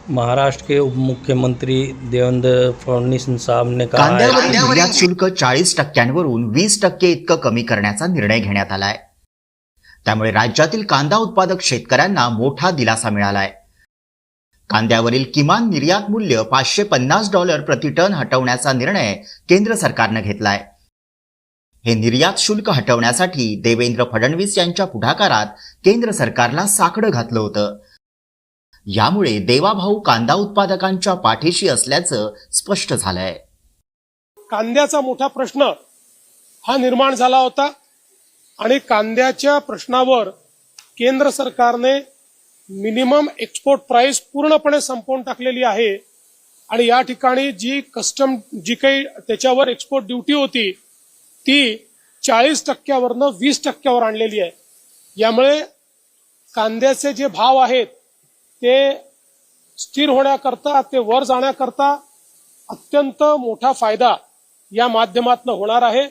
महाराष्ट्र के उप मुख्यमंत्री देवेंद्र फडणवीस साहब ने कहा है कांद्यावरील निर्यात शुल्क 40% 20% इतकं कमी करण्याचा निर्णय घेण्यात आलाय। त्यामुळे राज्यातील कांदा उत्पादक शेतकऱ्यांना मोठा दिलासा मिळालाय। कांद्यावरील किमान निर्यात मूल्य $550 प्रति टन हटवण्याचा निर्णय केंद्र सरकारने घेतलाय। हे निर्यात शुल्क हटवण्यासाठी देवेंद्र फडणवीस यांच्या पुढाकारात केंद्र सरकारला साकडं घातलं होतं। यामुळे देवाभाऊ कांदा उत्पादकांच्या पाठीशी असल्याचं स्पष्ट झालंय। कांद्याचा मोठा प्रश्न हा निर्माण झाला होता आणि कांद्याच्या प्रश्नावर केंद्र सरकारने मिनिमम एक्सपोर्ट प्राइस पूर्णपणे संपवून टाकलेली आहे आणि या ठिकाणी जी काही त्याच्यावर एक्सपोर्ट ड्युटी होती ती 40% 20% आणलेली आहे। यामुळे कांद्याचे जे भाव आहेत ते स्थिर होण्याकरता, ते वर जाण्याकरता अत्यंत मोठा फायदा या माध्यमातून होणार आहे।